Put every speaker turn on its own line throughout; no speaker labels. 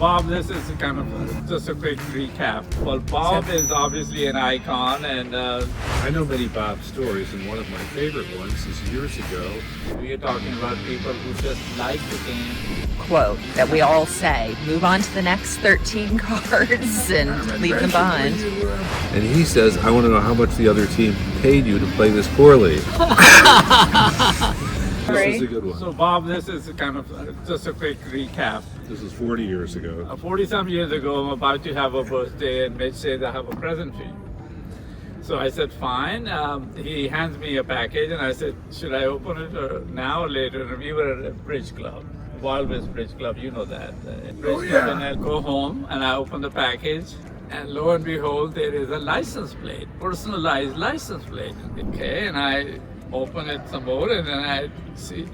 Bob, this is kind of just a quick recap. Well, Bob is obviously an icon, and
I know many Bob stories, and one of my favorite ones is years ago.
we are talking about people who just like the game.
Quote that we all say, move on to the next 13 cards and leave them behind.
And he says, I want to know how much the other team paid you to play this poorly. This is a good one.
So, Bob, this is kind of just a quick recap.
This is 40 years ago.
40-some years ago, I'm about to have a birthday, and Mitch said, I have a present for you. So I said, fine. He hands me a package, and I said, should I open it now or later? And we were at a bridge club, Wild West Bridge Club, you know that. Club, and I go home, and I open the package, and lo and behold, there is a license plate, personalized license plate. Okay, and I open it some more, and then I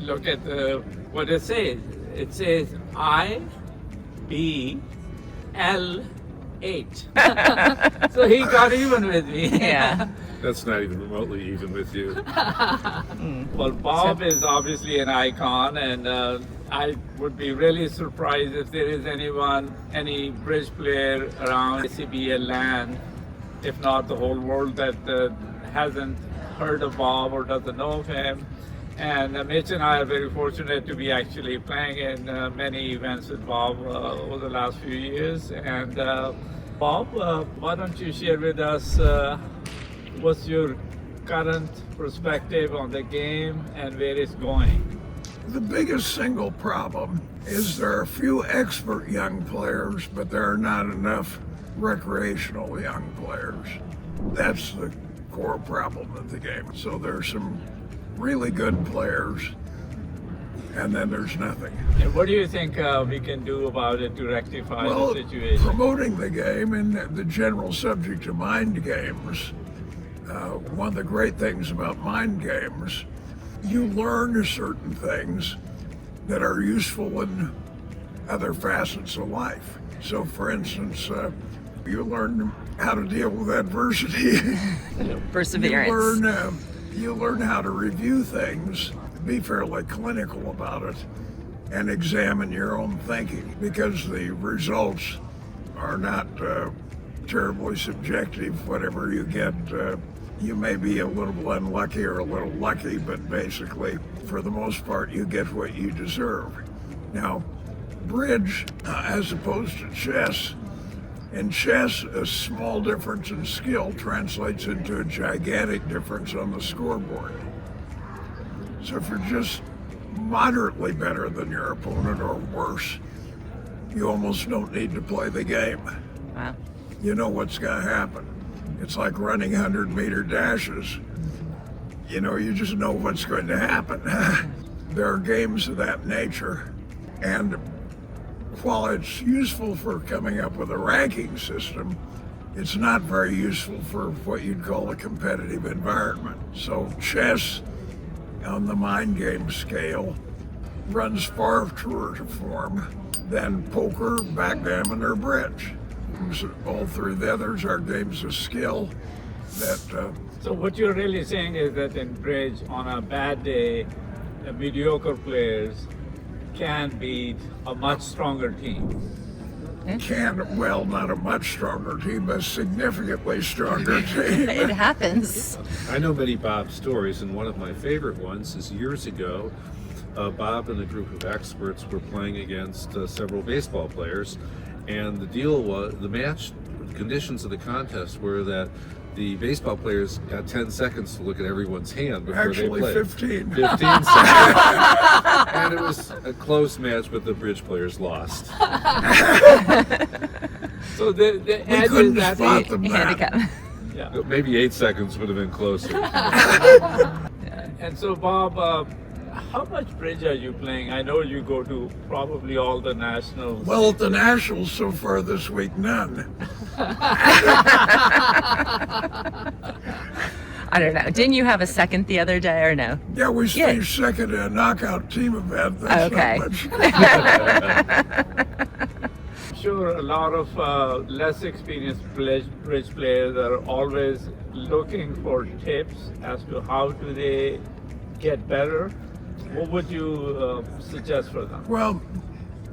look at what it says. It says IBL8. So he got even with me.
Yeah.
That's not even remotely even with you.
Well, Bob is obviously an icon, and I would be really surprised if there is any bridge player around acbl land, if not the whole world, that hasn't heard of Bob or doesn't know of him. And Mitch and I are very fortunate to be actually playing in many events with Bob over the last few years. And Bob, why don't you share with us what's your current perspective on the game and where it's going?
The biggest single problem is there are a few expert young players, but there are not enough recreational young players. That's the core problem of the game. So there's some really good players, and then there's nothing.
And what do you think we can do about it to rectify the situation?
Promoting the game and the general subject of mind games. One of the great things about mind games, you learn certain things that are useful in other facets of life. So, for instance, you learn how to deal with adversity.
Perseverance.
You learn how to review things, be fairly clinical about it, and examine your own thinking, because the results are not terribly subjective. Whatever you get, you may be a little unlucky or a little lucky, but basically, for the most part, you get what you deserve. Now, bridge, as opposed to chess, in chess, a small difference in skill translates into a gigantic difference on the scoreboard. So if you're just moderately better than your opponent or worse, you almost don't need to play the game.
Wow.
You know what's going to happen. It's like running 100-meter dashes. You know, you just know what's going to happen. There are games of that nature, and while it's useful for coming up with a ranking system, it's not very useful for what you'd call a competitive environment. So chess on the mind game scale runs far truer to form than poker, backgammon, or bridge. So all three of the others are games of skill that...
So what you're really saying is that in bridge, on a bad day, the mediocre players can beat a much stronger team.
Not a much stronger team, but a significantly stronger team.
It happens.
I know many Bob stories, and one of my favorite ones is years ago, Bob and a group of experts were playing against several baseball players, and the deal was, the match conditions of the contest were that the baseball players got 10 seconds to look at everyone's hand before they played.
15.
15 seconds. And it was a close match, but the bridge players lost.
So the
We
edge
couldn't
is that
spot them
Handicap.
yeah.
Maybe 8 seconds would have been closer.
And so Bob, how much bridge are you playing? I know you go to probably all the nationals.
Well, at the Nationals so far this week, none.
I don't know. Didn't you have a second the other day or no?
Yeah, we finished second in a knockout team event. That's
Okay.
not much.
Sure, a lot of less experienced bridge players are always looking for tips as to how do they get better. What would you suggest for them?
Well,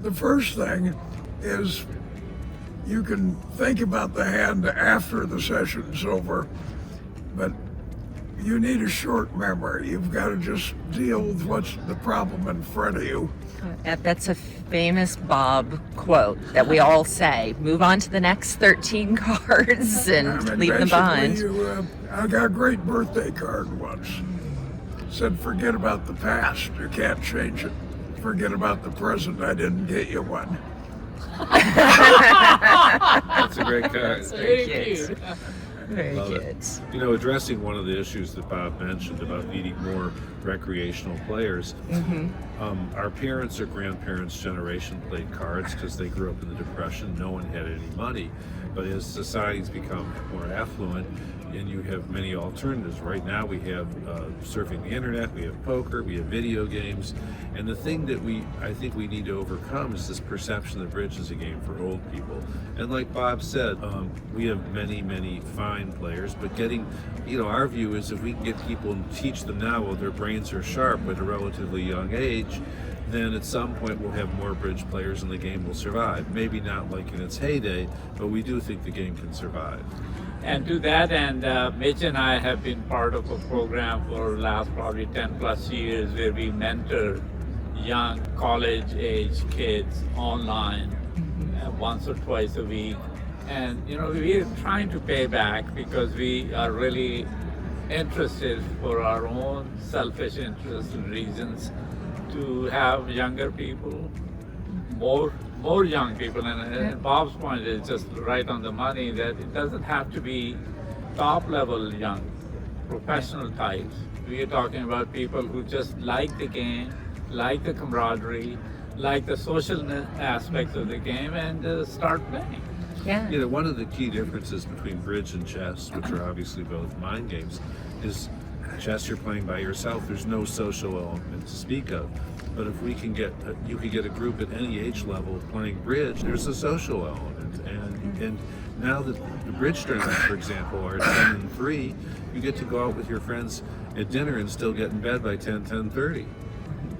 the first thing is you can think about the hand after the session's over, but you need a short memory. You've got to just deal with what's the problem in front of you.
That's a famous Bob quote that we all say. Move on to the next 13 cards and leave them behind.
I got a great birthday card once. Said, forget about the past. You can't change it. Forget about the present. I didn't get you one.
That's a great card.
Very cute. Very
Love
good.
it. You know, addressing one of the issues that Bob mentioned about needing more recreational players, our parents' or grandparents' generation played cards because they grew up in the Depression. No one had any money. But as society's become more affluent, and you have many alternatives. Right now we have surfing the internet, we have poker, we have video games, and the thing that I think we need to overcome is this perception that bridge is a game for old people. And like Bob said, we have many fine players, but our view is if we can get people and teach them now while their brains are sharp at a relatively young age, then at some point we'll have more bridge players and the game will survive. Maybe not like in its heyday, but we do think the game can survive.
And to that end, Mitch and I have been part of a program for the last probably 10 plus years where we mentor young college-age kids online once or twice a week. And, we're trying to pay back because we are really interested for our own selfish interests and reasons to have younger people, more young people, and Bob's point is just right on the money that it doesn't have to be top level young professional types. We are talking about people who just like the game, like the camaraderie, like the social aspects of the game, and start playing.
Yeah.
One of the key differences between bridge and chess, which are obviously both mind games, is chess you're playing by yourself. There's no social element to speak of. But if we can you can get a group at any age level playing bridge, there's a social element. And now that the bridge tournaments, for example, are 10 and 3, you get to go out with your friends at dinner and still get in bed by 10:30.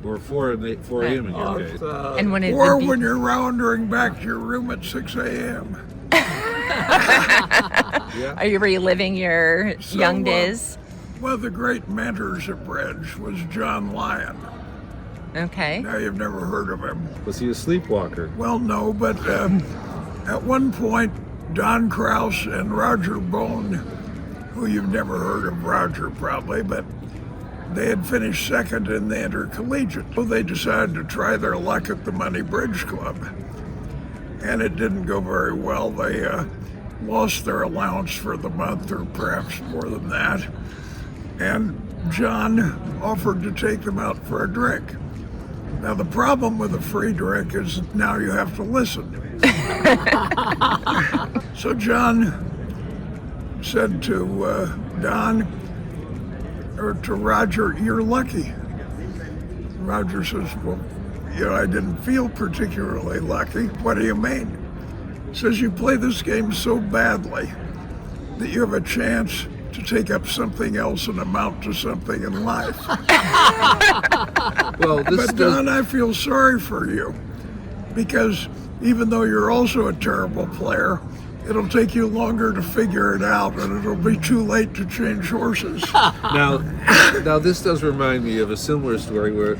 Or 4 a.m. in your case.
And when
when you're roundering back to your room at 6 a.m.
Yeah.
Are you reliving your young days?
One of the great mentors of bridge was John Lyon.
Okay.
Now, you've never heard of him.
Was he a sleepwalker?
Well, no, but at one point, Don Krause and Roger Bone, who you've never heard of Roger probably, but they had finished second in the intercollegiate. So they decided to try their luck at the Money Bridge Club. And it didn't go very well. They lost their allowance for the month, or perhaps more than that. And John offered to take them out for a drink. Now, the problem with a free drink is now you have to listen. So John said to Don, or to Roger, "You're lucky." Roger says, "Well, I didn't feel particularly lucky." "What do you mean?" He says, "You play this game so badly that you have a chance to take up something else and amount to something in life."
Well,
But Don, I feel sorry for you, because even though you're also a terrible player, it'll take you longer to figure it out, and it'll be too late to change horses.
Now, this does remind me of a similar story where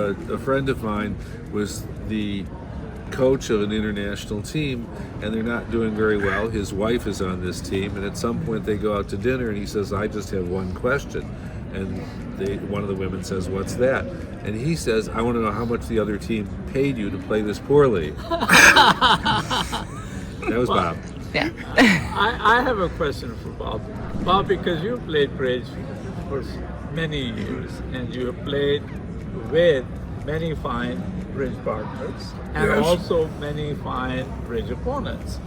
a friend of mine was the coach of an international team, and they're not doing very well. His wife is on this team, and at some point they go out to dinner, and he says, "I just have one question." And one of the women says, "What's that?" And he says, "I want to know how much the other team paid you to play this poorly." That was Bob.
Yeah.
I have a question for Bob. Bob, because you played bridge for many years and you have played with many fine bridge partners and
Yes.
also many fine bridge opponents.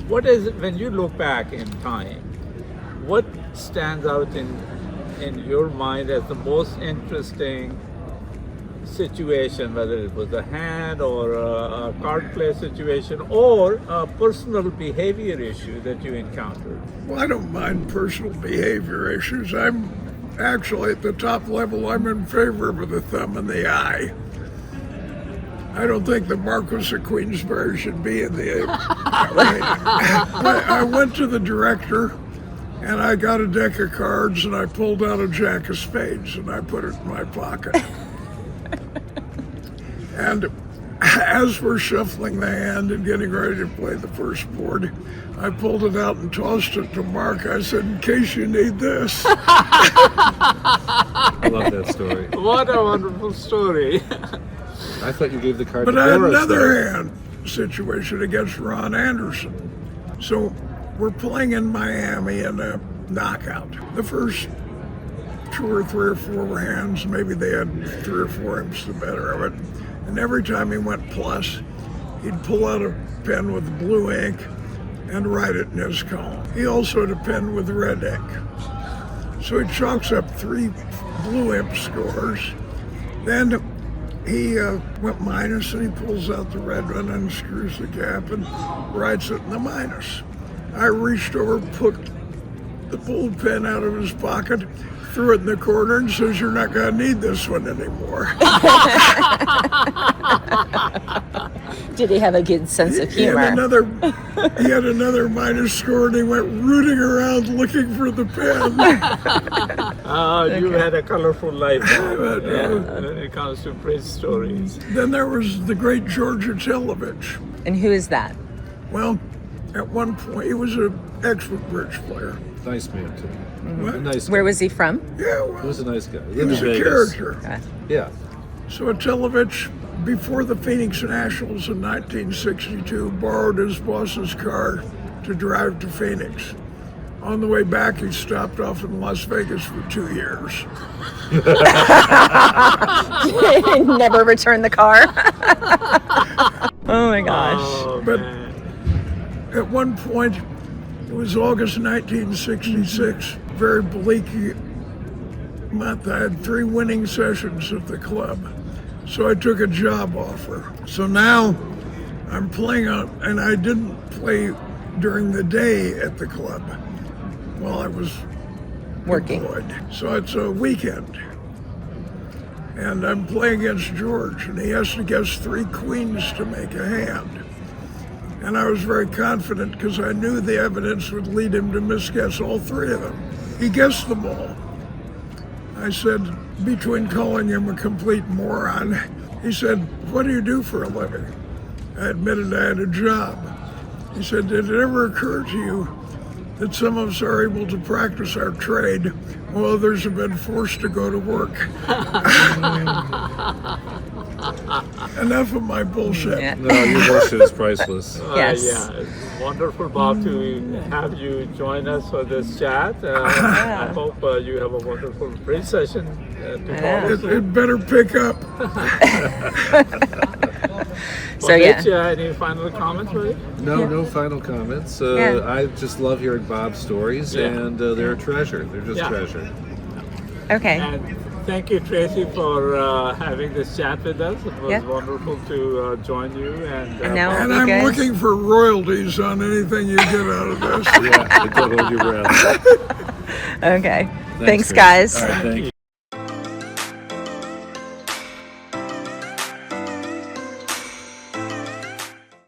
What is it, when you look back in time, what stands out in your mind as the most interesting situation, whether it was a hand or a card play situation or a personal behavior issue that you encountered?
Well, I don't mind personal behavior issues. I'm actually at the top level, I'm in favor of the thumb in the eye. I don't think the Marquis of Queensberry should be in the. I went to the director, and I got a deck of cards, and I pulled out a jack of spades, and I put it in my pocket. And as we're shuffling the hand and getting ready to play the first board, I pulled it out and tossed it to Mark. I said, "In case you need this."
I love that story.
What a wonderful story.
I thought you gave the card
But
to
I had
Boris.
another hand situation against Ron Anderson. So we're playing in Miami in a knockout. The first 2 or 3 or 4 hands, maybe they had 3 or 4 imps the better of it. And every time he went plus, he'd pull out a pen with blue ink and write it in his column. He also had a pen with red ink. So he chalks up 3 blue imp scores. Then he went minus, and he pulls out the red one and screws the cap and writes it in the minus. I reached over, put the blue pen out of his pocket, threw it in the corner, and says, "You're not going to need this one anymore."
Did he have a good sense of
He
humor?
had another minus score, and he went rooting around looking for the pen.
You had a colorful life.
But,
When it comes to bridge stories.
Then there was the great George Atelovich.
And who is that?
Well, at one point, he was an excellent bridge player.
Nice man, too.
What?
A nice guy.
Where was he from?
Yeah,
He
well,
was a nice guy.
he was a character.
Yeah.
So Atelovich, before the Phoenix Nationals in 1962, borrowed his boss's car to drive to Phoenix. On the way back, he stopped off in Las Vegas for 2 years.
Never returned the car. Oh my gosh.
Oh,
But
man.
at one point, it was August 1966, very bleak month. I had 3 winning sessions at the club. So I took a job offer. So now I'm playing out, and I didn't play during the day at the club while I was
Working.
employed. So it's a weekend. And I'm playing against George, and he has to guess 3 queens to make a hand. And I was very confident because I knew the evidence would lead him to misguess all 3 of them. He guessed them all. I said, between calling him a complete moron, he said, "What do you do for a living?" I admitted I had a job. He said, "Did it ever occur to you that some of us are able to practice our trade while others have been forced to go to work?" Enough of my bullshit.
Yeah.
No, your bullshit is priceless.
Yes.
Yeah, it's wonderful, Bob, to have you join us for this chat.
Yeah.
I hope you have a wonderful bridge session to
know.
follow.
It better pick up.
So yeah.
Mitch, any final comments, really?
No final comments.
Yeah.
I just love hearing Bob's stories,
Yeah.
and they're a treasure. They're just
Yeah.
treasure.
Okay.
And thank you, Tracy, for having this chat with us. It was
Yeah.
wonderful to join you.
And now-
And
You
I'm
guys-
looking for royalties on anything you get out of this.
Yeah, don't hold your breath.
Okay. Thanks,
Chris.
guys.
All right, thank you.